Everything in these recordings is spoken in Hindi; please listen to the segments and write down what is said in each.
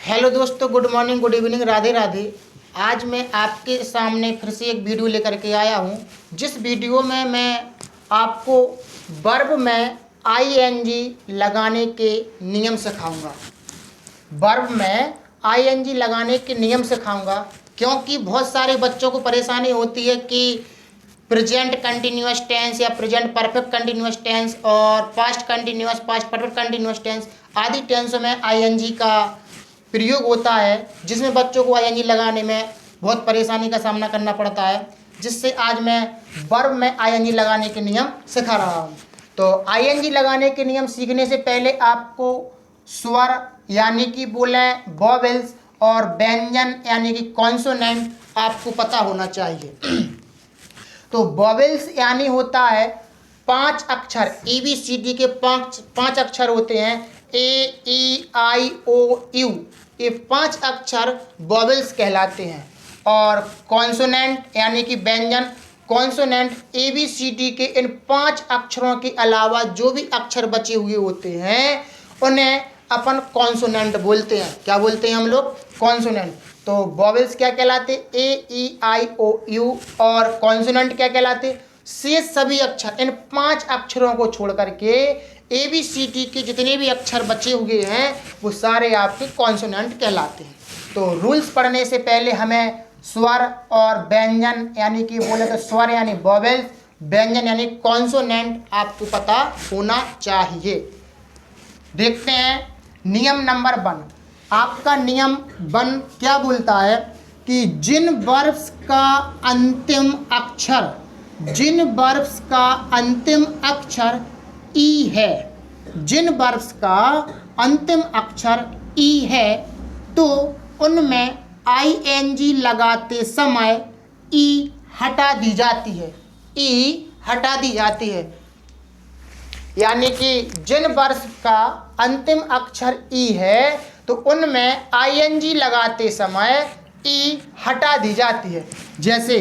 हेलो दोस्तों, good morning, good evening, Radhe Radhe. आज मैं आपके सामने फिर से एक वीडियो लेकर के आया हूँ, जिस वीडियो में मैं आपको वर्ब में आईएनजी लगाने के नियम सिखाऊंगा। वर्ब में आईएनजी लगाने के नियम सिखाऊंगा क्योंकि बहुत सारे बच्चों को परेशानी होती है कि प्रेजेंट कंटिन्यूअस टेंस या प्रेजेंट परफेक्ट कंटिन्यूअस टेंस और past continuous, past perfect continuous tense आदि टेंसों में आईएनजी का प्रयोग होता है, जिसमें बच्चों को आईएनजी लगाने में बहुत परेशानी का सामना करना पड़ता है। जिससे आज मैं वर्ब में आईएनजी लगाने के नियम सिखा रहा हूँ। तो आईएनजी लगाने के नियम सीखने से पहले आपको स्वर यानी कि बोले वॉवेल्स और व्यंजन यानी कि कॉन्सोनेंट आपको पता होना चाहिए। तो वॉवेल्स यानी होता है 5 अक्षर, ABCD के पांच अक्षर होते हैं, AEIOU, ये 5 अक्षर वॉवेल्स कहलाते हैं। और कॉन्सोनेंट यानी कि व्यंजन, कॉन्सोनेंट ABCD के इन 5 अक्षरों के अलावा जो भी अक्षर बचे हुए होते हैं उन्हें अपन कॉन्सोनेंट बोलते हैं। क्या बोलते हैं हम लोग? कॉन्सोनेंट। तो वॉवेल्स क्या कहलाते? AEIOU। और कॉन्सोनेंट क्या कहलाते? शेष सभी अक्षर, इन 5 अक्षरों को छोड़ करके ABCD के जितने भी अक्षर बचे हुए हैं वो सारे आपके कॉन्सोनेंट कहलाते हैं। तो रूल्स पढ़ने से पहले हमें स्वर और व्यंजन यानी कि बोले तो स्वर यानी वॉवेल्स, व्यंजन यानी कॉन्सोनेंट आपको पता होना चाहिए। देखते हैं नियम नंबर 1। आपका नियम 1 क्या बोलता है कि जिन वर्ब्स का अंतिम अक्षर ई है, जिन वर्ब्स का अंतिम अक्षर ई है तो उनमें आईएनजी लगाते समय ई हटा दी जाती है। ई हटा दी जाती है यानी कि जिन वर्ब्स का अंतिम अक्षर ई है तो उनमें आईएनजी लगाते समय ई हटा दी जाती है। जैसे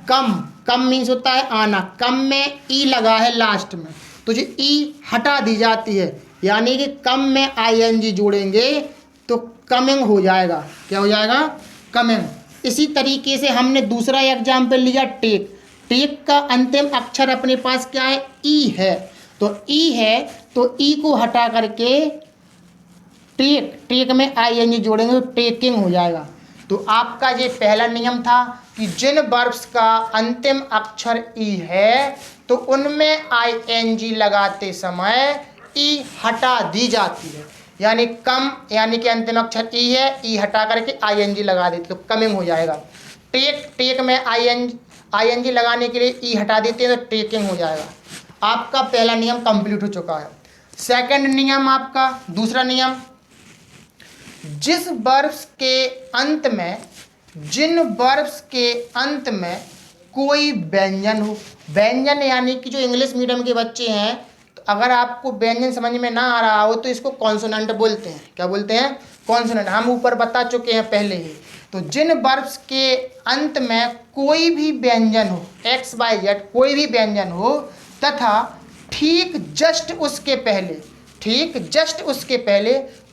कम मीन्स होता है आना, कम में ई लगा है लास्ट में तो जो ई हटा दी जाती है, यानी कि कम में आईएनजी जोड़ेंगे तो कमिंग हो जाएगा। क्या हो जाएगा? कमिंग। इसी तरीके से हमने दूसरा एग्जाम्पल लिया टेक का अंतिम अक्षर अपने पास क्या है? ई है। तो ई है तो ई को हटा करके टेक में आईएनजी जोड़ेंगे तो टेकिंग हो जाएगा। तो आपका ये पहला नियम था कि जिन वर्ब्स का अंतिम अक्षर ई है तो उनमें आईएनजी लगाते समय ई हटा दी जाती है। यानी कम यानी कि अंतिम अक्षर ई है, ई हटा करके आईएनजी लगा देते तो कमिंग हो जाएगा। टेक में आईएनजी लगाने के लिए ई हटा देते हैं तो टेकिंग हो जाएगा। आपका पहला नियम कंप्लीट हो चुका है। सेकंड नियम, आपका दूसरा नियम, जिन वर्ब्स के अंत में कोई व्यंजन हो, व्यंजन यानी कि जो इंग्लिश मीडियम के बच्चे हैं तो अगर आपको व्यंजन समझ में ना आ रहा हो तो इसको कॉन्सोनेंट बोलते हैं। क्या बोलते हैं? कॉन्सोनेंट। हम ऊपर बता चुके हैं पहले ही। तो जिन वर्ब्स के अंत में कोई भी व्यंजन हो, XYZ कोई भी व्यंजन हो तथा ठीक जस्ट उसके पहले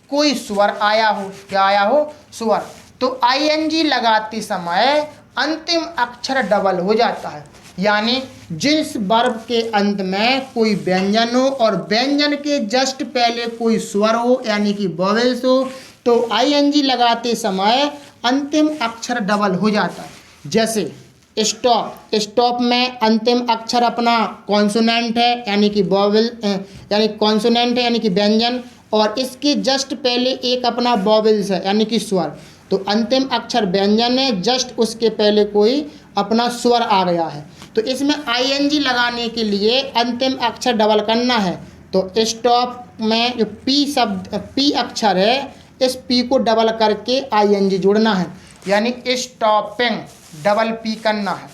कोई स्वर आया हो। क्या आया हो? स्वर। तो आईएनजी लगाते समय अंतिम अक्षर डबल हो जाता है। यानी जिस वर्ब के अंत में कोई व्यंजन हो और व्यंजन के जस्ट पहले कोई स्वर हो यानी कि वॉवेल्स हो तो आईएनजी लगाते समय अंतिम अक्षर डबल हो जाता है। जैसे स्टॉप में अंतिम अक्षर अपना कॉन्सोनेंट है यानी कि वॉवेल यानी कॉन्सोनेंट है यानी कि व्यंजन, और इसके जस्ट पहले एक अपना वॉवेल्स है यानी कि स्वर। तो अंतिम अक्षर व्यंजन है, जस्ट उसके पहले कोई अपना स्वर आ गया है तो इसमें आईएनजी लगाने के लिए अंतिम अक्षर डबल करना है। तो स्टॉप में जो पी अक्षर है, इस पी को डबल करके आईएनजी जोड़ना है यानी स्टॉपिंग, डबल पी करना है।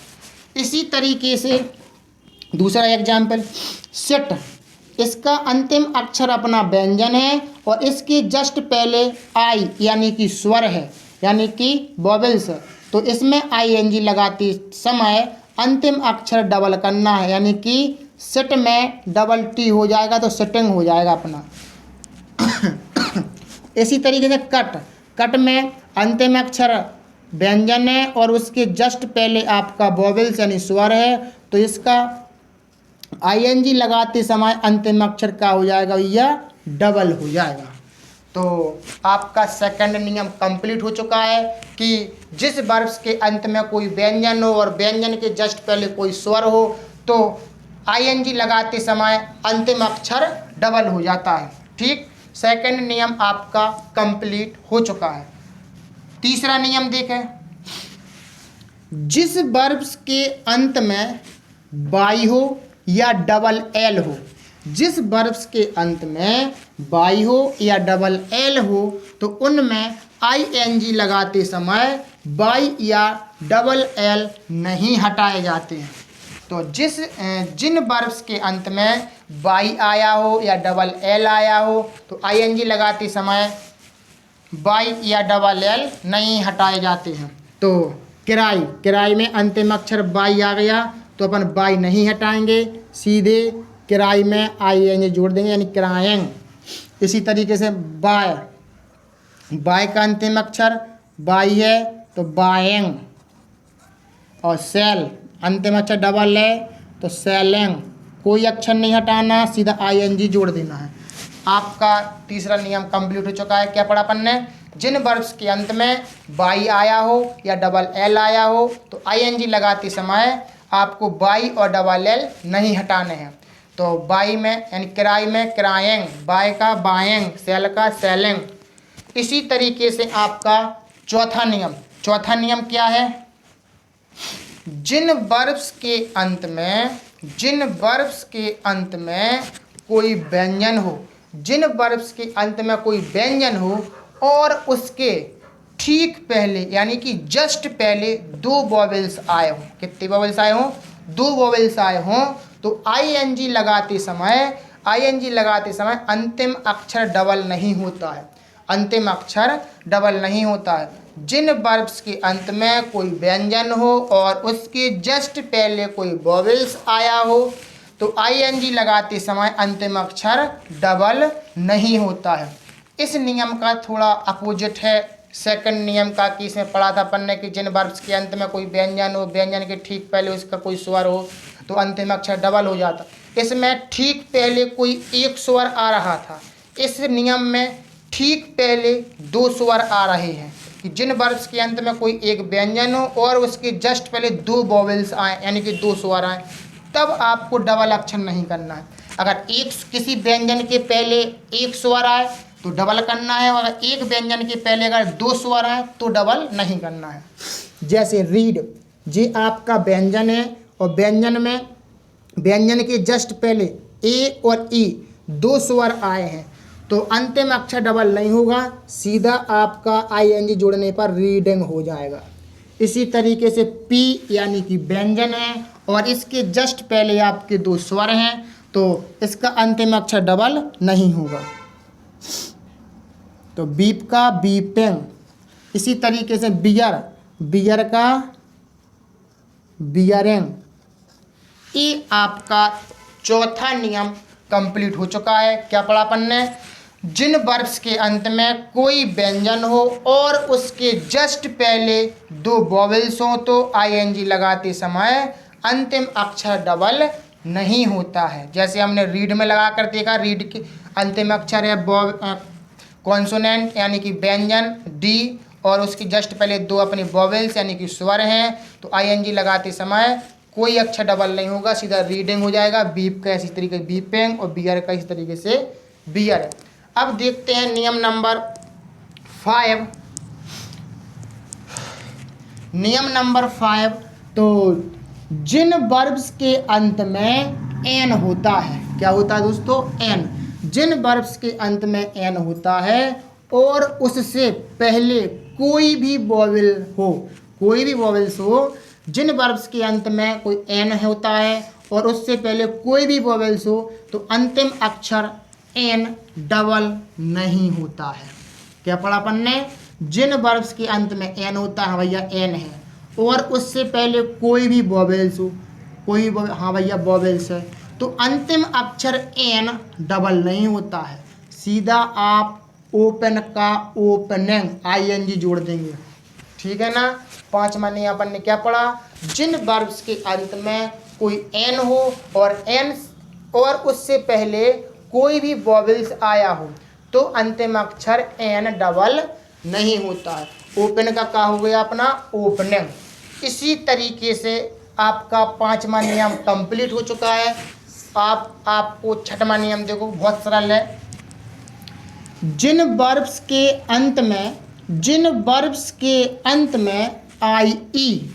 इसी तरीके से दूसरा एग्जाम्पल, सेट, इसका अंतिम अक्षर अपना व्यंजन है और इसके जस्ट पहले आई यानी कि स्वर है यानी कि वॉवेल्स है तो इसमें आईएनजी लगाते समय अंतिम अक्षर डबल करना है यानी कि सेट में डबल टी हो जाएगा तो सेटिंग हो जाएगा अपना। इसी तरीके से कट में अंतिम अक्षर व्यंजन है और उसके जस्ट पहले आपका वोवेल्स यानी स्वर है, तो इसका आईएनजी लगाते समय अंतिम अक्षर क्या हो जाएगा भैया, डबल हो जाएगा। तो आपका सेकंड नियम कंप्लीट हो चुका है कि जिस वर्ब्स के अंत में कोई व्यंजन हो और व्यंजन के जस्ट पहले कोई स्वर हो तो आईएनजी लगाते समय अंतिम अक्षर डबल हो जाता है। ठीक, सेकंड नियम आपका कंप्लीट हो चुका है। तीसरा नियम देखें, जिस वर्ब्स के अंत में बाई हो या डबल एल हो, जिस वर्ब्स के अंत में बाई हो या डबल एल हो तो उनमें आईएनजी लगाते समय बाई या डबल एल नहीं हटाए जाते हैं। तो जिन वर्ब्स के अंत में बाई आया हो या डबल एल आया हो तो आईएनजी लगाते समय बाई या डबल एल नहीं हटाए जाते हैं। तो किराई, किराई में अंतिम अक्षर बाई आ गया तो अपन बाई नहीं हटाएंगे, सीधे किराई में आईएनजी जोड़ देंगे यानी किरायंग। इसी तरीके से बाय, बाय का अंतिम अक्षर बाई है तो बायंग, और सेल अंतिम अक्षर डबल है तो सेलेंग। कोई अक्षर नहीं हटाना, सीधा आईएनजी जोड़ देना है। आपका तीसरा नियम कंप्लीट हो चुका है। क्या पढ़ा अपन ने, जिन वर्ब्स के अंत में बाई आया हो या डबल एल आया हो तो आईएनजी लगाते समय आपको बाई और डबल एल नहीं हटाने हैं। तो बाई में यानी किराई में किरायंग, बाय का बायंग, सेल का सेलेंग। इसी तरीके से आपका चौथा नियम क्या है, जिन वर्ब्स के अंत में कोई व्यंजन हो, जिन वर्ब्स के अंत में कोई व्यंजन हो और उसके ठीक पहले यानी कि जस्ट पहले दो वोवेल्स आए हों। कितने वोवेल्स आए हों, दो वोवेल्स आए हों तो आईएनजी लगाते समय अंतिम अक्षर डबल नहीं होता है, अंतिम अक्षर डबल नहीं होता है। जिन वर्ब्स के अंत में कोई व्यंजन हो और उसके जस्ट पहले कोई वोवेल्स आया हो तो आईएनजी लगाते समय अंतिम अक्षर डबल नहीं होता है। इस नियम का थोड़ा अपोजिट है सेकंड नियम का, कि इसमें पढ़ा था अपन ने कि जिन वर्ब्स के अंत में कोई व्यंजन हो, व्यंजन के ठीक पहले उसका कोई स्वर हो तो अंतिम अक्षर डबल हो जाता। इसमें ठीक पहले कोई एक स्वर आ रहा था, इस नियम में ठीक पहले दो स्वर आ रहे हैं कि जिन वर्ब्स के अंत में कोई एक व्यंजन हो और उसके जस्ट पहले दो वोवेल्स आए यानी कि दो स्वर आए, तब आपको डबल अक्षर नहीं करना है। अगर किसी व्यंजन के पहले एक स्वर आए तो डबल करना है, और एक व्यंजन के पहले अगर दो स्वर आए तो डबल नहीं करना है। जैसे रीड, ये आपका व्यंजन है और व्यंजन के जस्ट पहले ए और ई दो स्वर आए हैं तो अंतिम अक्षर डबल नहीं होगा, सीधा आपका आईएनजी जोड़ने पर रीडिंग हो जाएगा। इसी तरीके से पी यानी कि व्यंजन है और इसके जस्ट पहले आपके दो स्वर हैं तो इसका अंतिम अक्षर डबल नहीं होगा। तो बीप का बीपिंग। इसी तरीके से बियर का बियरिंग। ये आपका चौथा नियम कंप्लीट हो चुका है। क्या पढ़ा अपन ने, जिन वर्ब्स के अंत में कोई व्यंजन हो और उसके जस्ट पहले दो वोवेल्स हो तो आईएनजी लगाते समय अंतिम अक्षर डबल नहीं होता है। जैसे हमने रीड में लगा कर देखा, रीड के अंतिम अक्षर है कॉन्सोनेंट यानी कि व्यंजन डी और उसकी जस्ट पहले दो अपने वोवेल्स यानी कि स्वर हैं तो आईएनजी लगाते समय कोई अक्षर डबल नहीं होगा, सीधा रीडिंग हो जाएगा। बीप का इसी तरीके से बीपिंग और बियर का इसी तरीके से बियर। अब देखते हैं नियम नंबर 5। नियम नंबर 5, तो जिन वर्ब्स के अंत में एन होता है, क्या होता है दोस्तों, एन। जिन वर्ब्स के अंत में एन होता है और उससे पहले कोई भी वोवेल्स हो, जिन वर्ब्स के अंत में कोई एन होता है और उससे पहले कोई भी वोवेल्स हो तो अंतिम अक्षर एन डबल नहीं होता है। क्या पढ़ा अपन ने, जिन वर्ब्स के अंत में एन होता है, भैया एन है, और उससे पहले कोई भी वोवेल्स हो, हाँ भैया वोवेल्स है, तो अंतिम अक्षर एन डबल नहीं होता है, सीधा आप ओपन का ओपनिंग आईएनजी जोड़ देंगे। ठीक है ना। 5वां नियम अपन ने क्या पढ़ा, जिन वर्ब्स के अंत में कोई एन हो और एन और उससे पहले कोई भी वॉवेल्स आया हो तो अंतिम अक्षर एन डबल नहीं होता है। ओपन का क्या हो गया अपना ओपनिंग। इसी तरीके से आपका 5वां नियम कंप्लीट हो चुका है। आपको 6वां नियम देखो, बहुत सरल है। जिन वर्ब्स के अंत में आई ई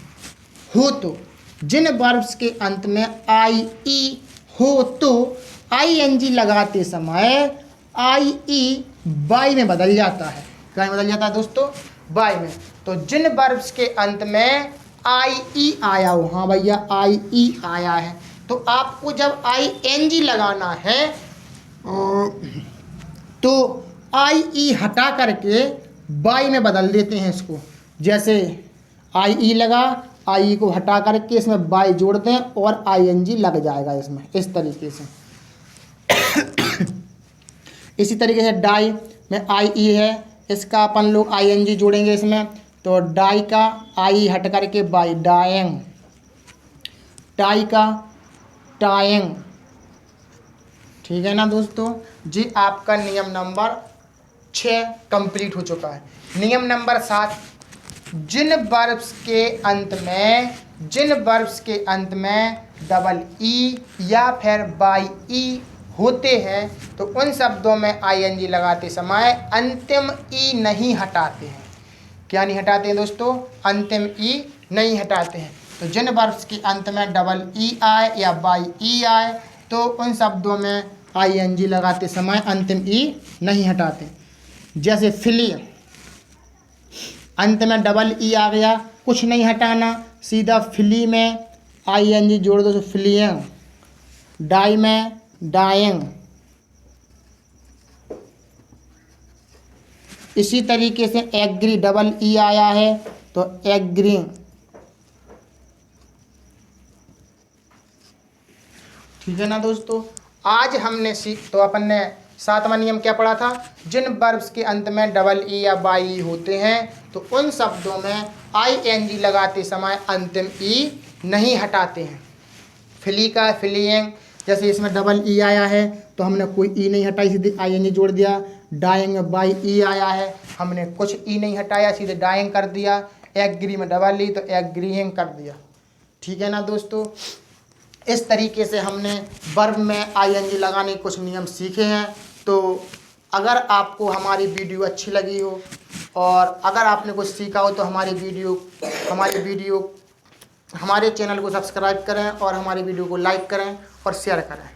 हो तो, जिन वर्ब्स के अंत में आई ई हो तो आईएनजी लगाते समय आई ई बाई में बदल जाता है। क्या में बदल जाता है दोस्तों? बाई में। तो जिन वर्ब्स के अंत में आई ई आया हो, हाँ भैया आई ई आया है, तो आपको जब आईएनजी लगाना है तो आई ई हटा करके बाई में बदल देते हैं इसको। जैसे आई ई लगा, आई ई को हटा करके इसमें बाई जोड़ दें और आईएनजी लग जाएगा इसमें, इस तरीके से। इसी तरीके से डाई में आई ई है, इसका अपन लोग आईएनजी जोड़ेंगे इसमें, तो डाई का आई हट करके बाई, डाइंग। टाई का टाइंग। ठीक है ना दोस्तों जी। आपका नियम नंबर 6 कंप्लीट हो चुका है। नियम नंबर 7, जिन वर्ब्स के अंत में डबल ई या फिर बाई ई होते हैं तो उन शब्दों में आईएनजी लगाते समय अंतिम ई नहीं हटाते हैं। क्या नहीं हटाते हैं दोस्तों? अंतिम ई नहीं हटाते हैं। तो जिन वर्ब्स के अंत में डबल ई आए या बाई ई आए तो उन शब्दों में आईएनजी लगाते समय अंतिम ई नहीं हटाते। जैसे फिली, अंत में डबल ई आ गया, कुछ नहीं हटाना, सीधा फिली में आईएनजी जोड़ दो तो फिलियंग। डाई में डाइंग। इसी तरीके से एग्री, डबल ई आया है तो एग्रीइंग। ठीक है ना दोस्तों। आज हमने तो अपन ने 7वां नियम क्या पढ़ा था, जिन वर्ब्स के अंत में डबल ई या बाई होते हैं तो उन शब्दों में आईएनजी लगाते समय अंतिम ई नहीं हटाते हैं। फिली का फिलियंग, जैसे इसमें डबल ई आया है तो हमने कोई ई नहीं हटाई, सीधे आईएनजी जोड़ दिया। डाइंग में बाई ई आया है, हमने कुछ ई नहीं हटाया, सीधे डाइंग कर दिया। एग्री में डबल ई तो एग्रीइंग कर दिया। ठीक है ना दोस्तों। इस तरीके से हमने वर्ब में आईएनजी लगाने के कुछ नियम सीखे हैं। तो अगर आपको हमारी वीडियो अच्छी लगी हो और अगर आपने कुछ सीखा हो तो हमारे चैनल को सब्सक्राइब करें और हमारी वीडियो को लाइक करें और शेयर करें।